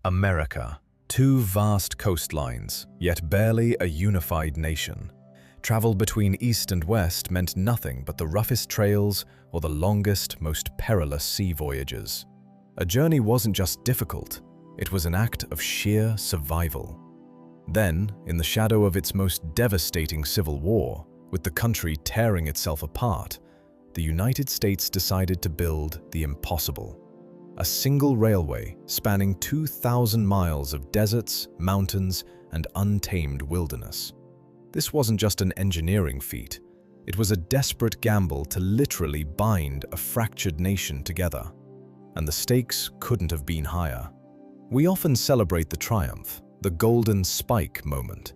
America, two vast coastlines, yet barely a unified nation. Travel between east and west meant nothing but the roughest trails or the longest, most perilous sea voyages. A journey wasn't just difficult, it was an act of sheer survival. Then, in the shadow of its most devastating civil war, with the country tearing itself apart, the United States decided to build the impossible. A single railway spanning 2,000 miles of deserts, mountains, and untamed wilderness. This wasn't just an engineering feat, it was a desperate gamble to literally bind a fractured nation together. And the stakes couldn't have been higher. We often celebrate the triumph, the golden spike moment,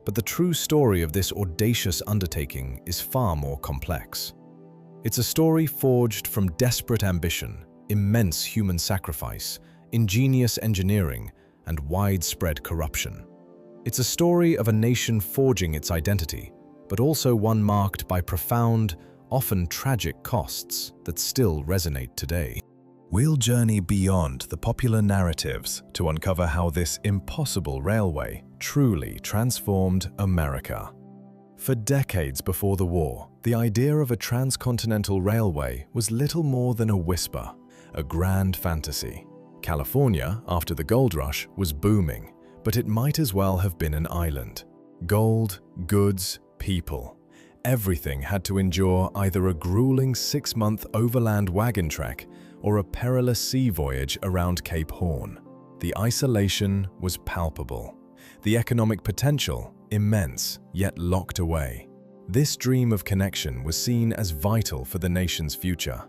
but the true story of this audacious undertaking is far more complex. It's a story forged from desperate ambition, immense human sacrifice, ingenious engineering, and widespread corruption. It's a story of a nation forging its identity, but also one marked by profound, often tragic costs that still resonate today. We'll journey beyond the popular narratives to uncover how this impossible railway truly transformed America. For decades before the war, the idea of a transcontinental railway was little more than a whisper, a grand fantasy. California, after the gold rush, was booming, but it might as well have been an island. Gold, goods, people. Everything had to endure either a grueling 6-month overland wagon trek or a perilous sea voyage around Cape Horn. The isolation was palpable. The economic potential, immense, yet locked away. This dream of connection was seen as vital for the nation's future,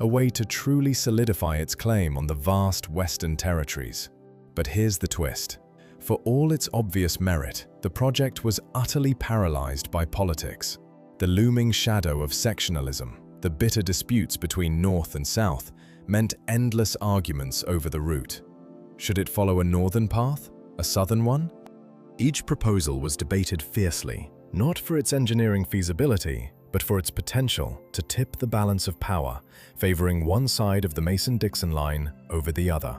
a way to truly solidify its claim on the vast Western territories. But here's the twist. For all its obvious merit, the project was utterly paralyzed by politics. The looming shadow of sectionalism, the bitter disputes between North and South, meant endless arguments over the route. Should it follow a northern path? A southern one? Each proposal was debated fiercely, not for its engineering feasibility, but for its potential to tip the balance of power, favoring one side of the Mason-Dixon line over the other.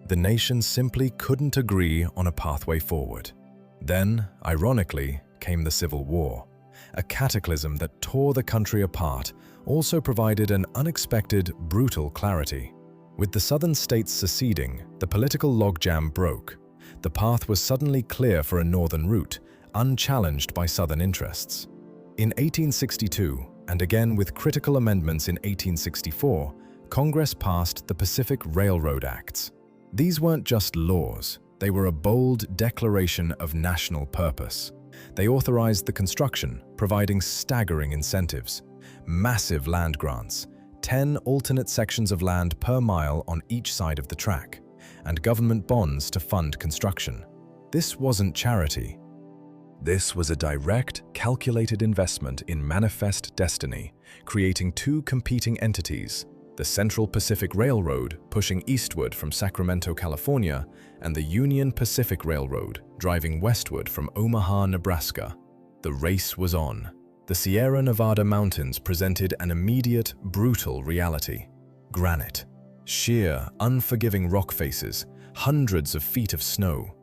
The nation simply couldn't agree on a pathway forward. Then, ironically, came the Civil War. A cataclysm that tore the country apart also provided an unexpected, brutal clarity. With the southern states seceding, the political logjam broke. The path was suddenly clear for a northern route, unchallenged by southern interests. In 1862, and again with critical amendments in 1864, Congress passed the Pacific Railroad Acts. These weren't just laws, they were a bold declaration of national purpose. They authorized the construction, providing staggering incentives, massive land grants, 10 alternate sections of land per mile on each side of the track, and government bonds to fund construction. This wasn't charity. This was a direct, calculated investment in manifest destiny, creating two competing entities, the Central Pacific Railroad pushing eastward from Sacramento, California, and the Union Pacific Railroad driving westward from Omaha, Nebraska. The race was on. The Sierra Nevada mountains presented an immediate, brutal reality. Granite. Sheer, unforgiving rock faces, hundreds of feet of snow.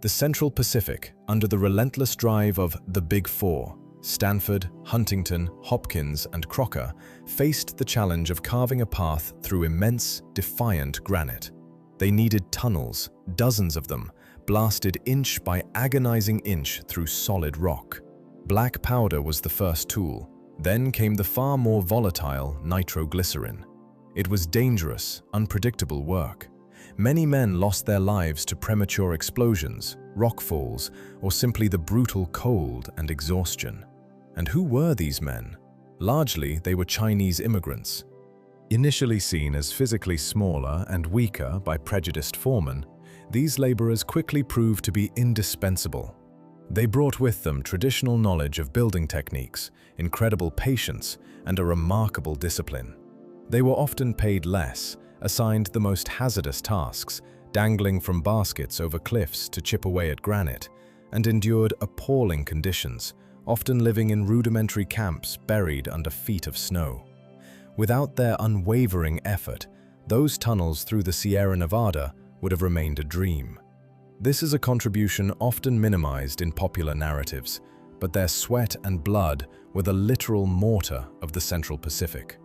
The Central Pacific, under the relentless drive of the Big Four, Stanford, Huntington, Hopkins, and Crocker, faced the challenge of carving a path through immense, defiant granite. They needed tunnels, dozens of them, blasted inch by agonizing inch through solid rock. Black powder was the first tool. Then came the far more volatile nitroglycerin. It was dangerous, unpredictable work. Many men lost their lives to premature explosions, rockfalls, or simply the brutal cold and exhaustion. And who were these men? Largely, they were Chinese immigrants. Initially seen as physically smaller and weaker by prejudiced foremen, these laborers quickly proved to be indispensable. They brought with them traditional knowledge of building techniques, incredible patience, and a remarkable discipline. They were often paid less, assigned the most hazardous tasks, dangling from baskets over cliffs to chip away at granite, and endured appalling conditions, often living in rudimentary camps buried under feet of snow. Without their unwavering effort, those tunnels through the Sierra Nevada would have remained a dream. This is a contribution often minimized in popular narratives, but their sweat and blood were the literal mortar of the Central Pacific.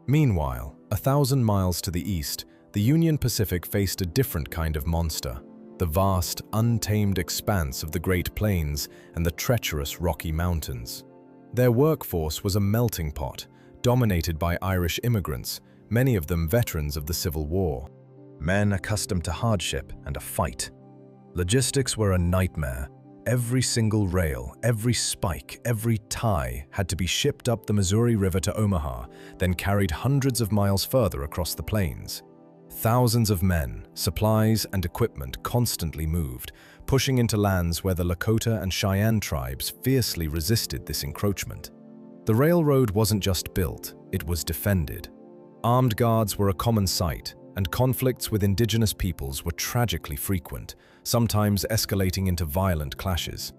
Meanwhile, 1,000 miles to the east, the Union Pacific faced a different kind of monster: the vast, untamed expanse of the Great Plains and the treacherous Rocky Mountains. Their workforce was a melting pot, dominated by Irish immigrants, many of them veterans of the Civil War. Men accustomed to hardship and a fight. Logistics were a nightmare. Every single rail, every spike, every tie had to be shipped up the Missouri River to Omaha, then carried hundreds of miles further across the plains. Thousands of men, supplies, and equipment constantly moved, pushing into lands where the Lakota and Cheyenne tribes fiercely resisted this encroachment. The railroad wasn't just built, it was defended. Armed guards were a common sight, and conflicts with indigenous peoples were tragically frequent, sometimes escalating into violent clashes.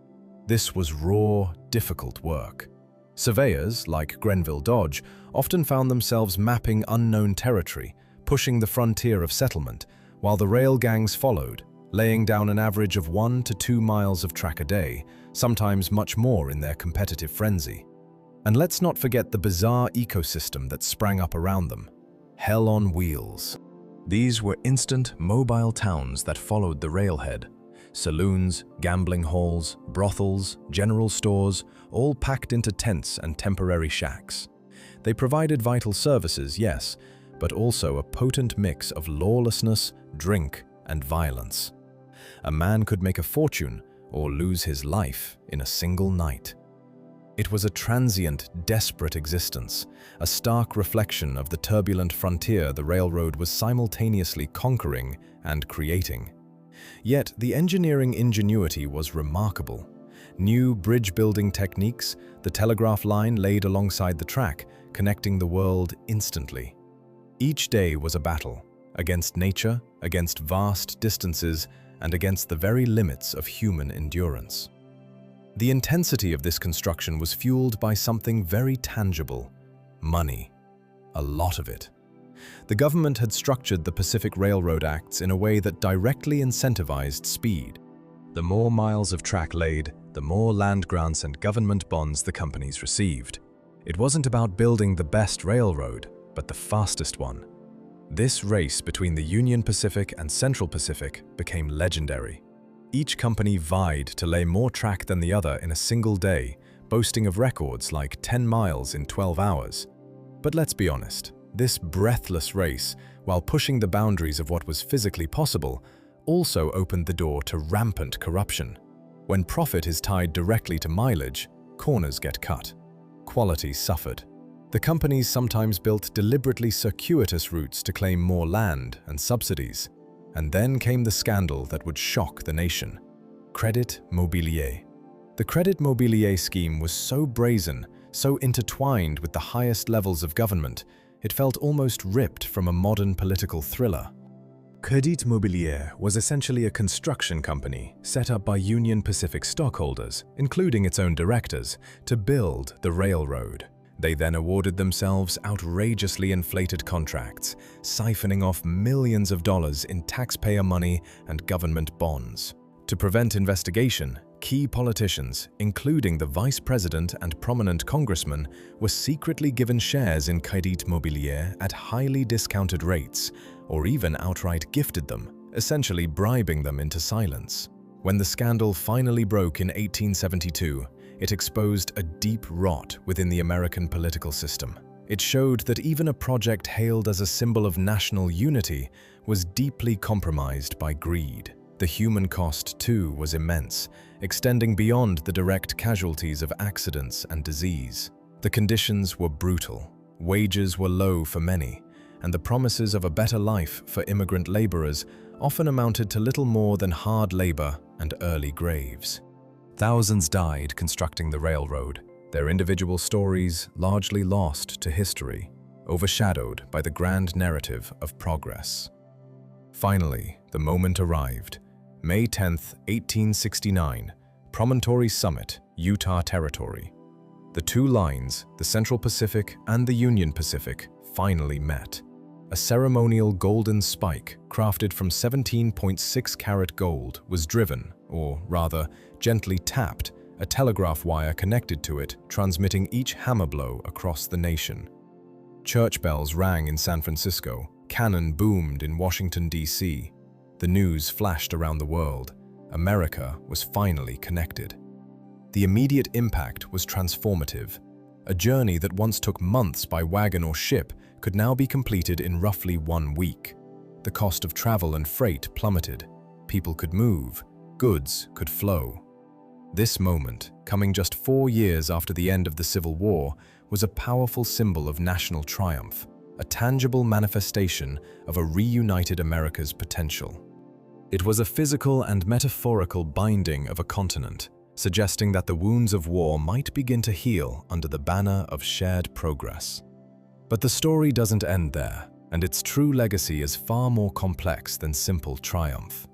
This was raw, difficult work. Surveyors, like Grenville Dodge, often found themselves mapping unknown territory, pushing the frontier of settlement, while the rail gangs followed, laying down an average of 1 to 2 miles of track a day, sometimes much more in their competitive frenzy. And let's not forget the bizarre ecosystem that sprang up around them. Hell on wheels. These were instant, mobile towns that followed the railhead. Saloons, gambling halls, brothels, general stores, all packed into tents and temporary shacks. They provided vital services, yes, but also a potent mix of lawlessness, drink, and violence. A man could make a fortune or lose his life in a single night. It was a transient, desperate existence, a stark reflection of the turbulent frontier the railroad was simultaneously conquering and creating. Yet the engineering ingenuity was remarkable. New bridge-building techniques, the telegraph line laid alongside the track, connecting the world instantly. Each day was a battle, against nature, against vast distances, and against the very limits of human endurance. The intensity of this construction was fueled by something very tangible: money. A lot of it. The government had structured the Pacific Railroad Acts in a way that directly incentivized speed. The more miles of track laid, the more land grants and government bonds the companies received. It wasn't about building the best railroad, but the fastest one. This race between the Union Pacific and Central Pacific became legendary. Each company vied to lay more track than the other in a single day, boasting of records like 10 miles in 12 hours. But let's be honest, this breathless race, while pushing the boundaries of what was physically possible, also opened the door to rampant corruption. When profit is tied directly to mileage, corners get cut. Quality suffered. The companies sometimes built deliberately circuitous routes to claim more land and subsidies. And then came the scandal that would shock the nation: Crédit Mobilier. The Crédit Mobilier scheme was so brazen, so intertwined with the highest levels of government, it felt almost ripped from a modern political thriller. Crédit Mobilier was essentially a construction company set up by Union Pacific stockholders, including its own directors, to build the railroad. They then awarded themselves outrageously inflated contracts, siphoning off millions of dollars in taxpayer money and government bonds. To prevent investigation, key politicians, including the vice president and prominent congressman, were secretly given shares in Crédit Mobilier at highly discounted rates, or even outright gifted them, essentially bribing them into silence. When the scandal finally broke in 1872, it exposed a deep rot within the American political system. It showed that even a project hailed as a symbol of national unity was deeply compromised by greed. The human cost, too, was immense, extending beyond the direct casualties of accidents and disease. The conditions were brutal, wages were low for many, and the promises of a better life for immigrant laborers often amounted to little more than hard labor and early graves. Thousands died constructing the railroad, their individual stories largely lost to history, overshadowed by the grand narrative of progress. Finally, the moment arrived. May 10, 1869, Promontory Summit, Utah Territory. The two lines, the Central Pacific and the Union Pacific, finally met. a ceremonial golden spike crafted from 17.6-carat gold was driven, or rather, gently tapped, a telegraph wire connected to it, transmitting each hammer blow across the nation. Church bells rang in San Francisco, cannon boomed in Washington, D.C. The news flashed around the world. America was finally connected. The immediate impact was transformative. A journey that once took months by wagon or ship could now be completed in roughly 1 week. The cost of travel and freight plummeted. People could move, goods could flow. This moment, coming just 4 years after the end of the Civil War, was a powerful symbol of national triumph, a tangible manifestation of a reunited America's potential. It was a physical and metaphorical binding of a continent, suggesting that the wounds of war might begin to heal under the banner of shared progress. But the story doesn't end there, and its true legacy is far more complex than simple triumph.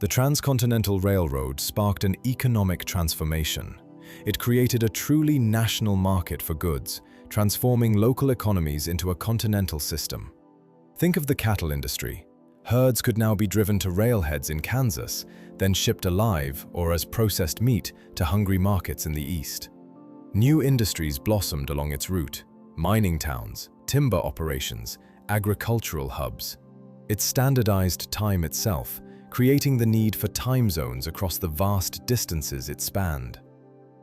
The Transcontinental Railroad sparked an economic transformation. It created a truly national market for goods, transforming local economies into a continental system. Think of the cattle industry. Herds could now be driven to railheads in Kansas, then shipped alive or as processed meat to hungry markets in the East. New industries blossomed along its route: mining towns, timber operations, agricultural hubs. It standardized time itself, creating the need for time zones across the vast distances it spanned.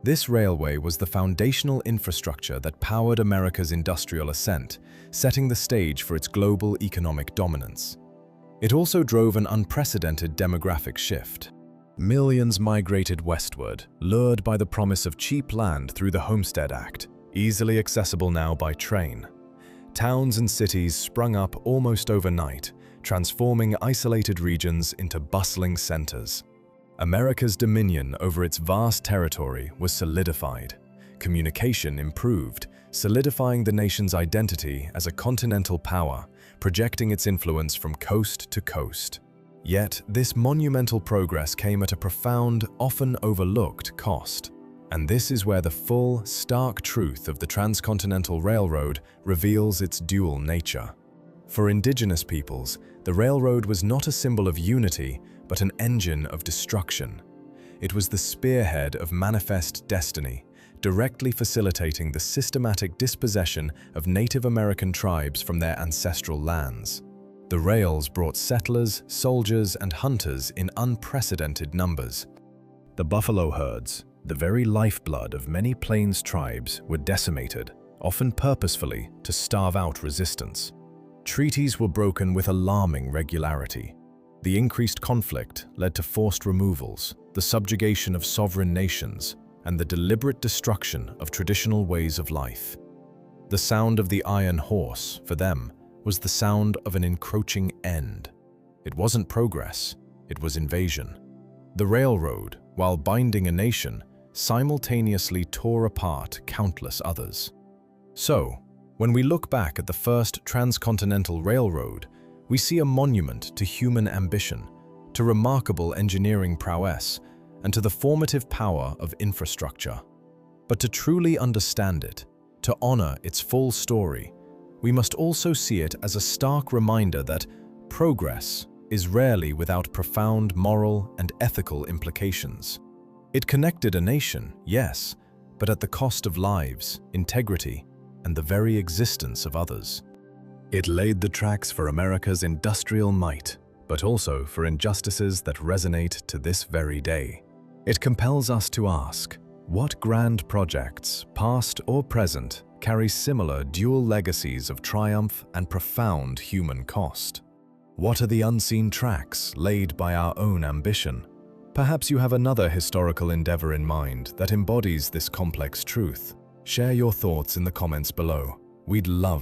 This railway was the foundational infrastructure that powered America's industrial ascent, setting the stage for its global economic dominance. It also drove an unprecedented demographic shift. Millions migrated westward, lured by the promise of cheap land through the Homestead Act, easily accessible now by train. Towns and cities sprung up almost overnight, transforming isolated regions into bustling centers. America's dominion over its vast territory was solidified. Communication improved, solidifying the nation's identity as a continental power, projecting its influence from coast to coast. Yet, this monumental progress came at a profound, often overlooked cost. And this is where the full, stark truth of the Transcontinental Railroad reveals its dual nature. For indigenous peoples, the railroad was not a symbol of unity, but an engine of destruction. It was the spearhead of manifest destiny, directly facilitating the systematic dispossession of Native American tribes from their ancestral lands. The rails brought settlers, soldiers, and hunters in unprecedented numbers. The buffalo herds, the very lifeblood of many plains tribes, were decimated, often purposefully, to starve out resistance. Treaties were broken with alarming regularity. The increased conflict led to forced removals, the subjugation of sovereign nations, and the deliberate destruction of traditional ways of life. The sound of the iron horse, for them, was the sound of an encroaching end. It wasn't progress, it was invasion. The railroad, while binding a nation, simultaneously tore apart countless others. So, when we look back at the first transcontinental railroad, we see a monument to human ambition, to remarkable engineering prowess, and to the formative power of infrastructure. But to truly understand it, to honor its full story, we must also see it as a stark reminder that progress is rarely without profound moral and ethical implications. It connected a nation, yes, but at the cost of lives, integrity, and the very existence of others. It laid the tracks for America's industrial might, but also for injustices that resonate to this very day. It compels us to ask, what grand projects, past or present, carry similar dual legacies of triumph and profound human cost? What are the unseen tracks laid by our own ambition? Perhaps you have another historical endeavor in mind that embodies this complex truth. Share your thoughts in the comments below. We'd love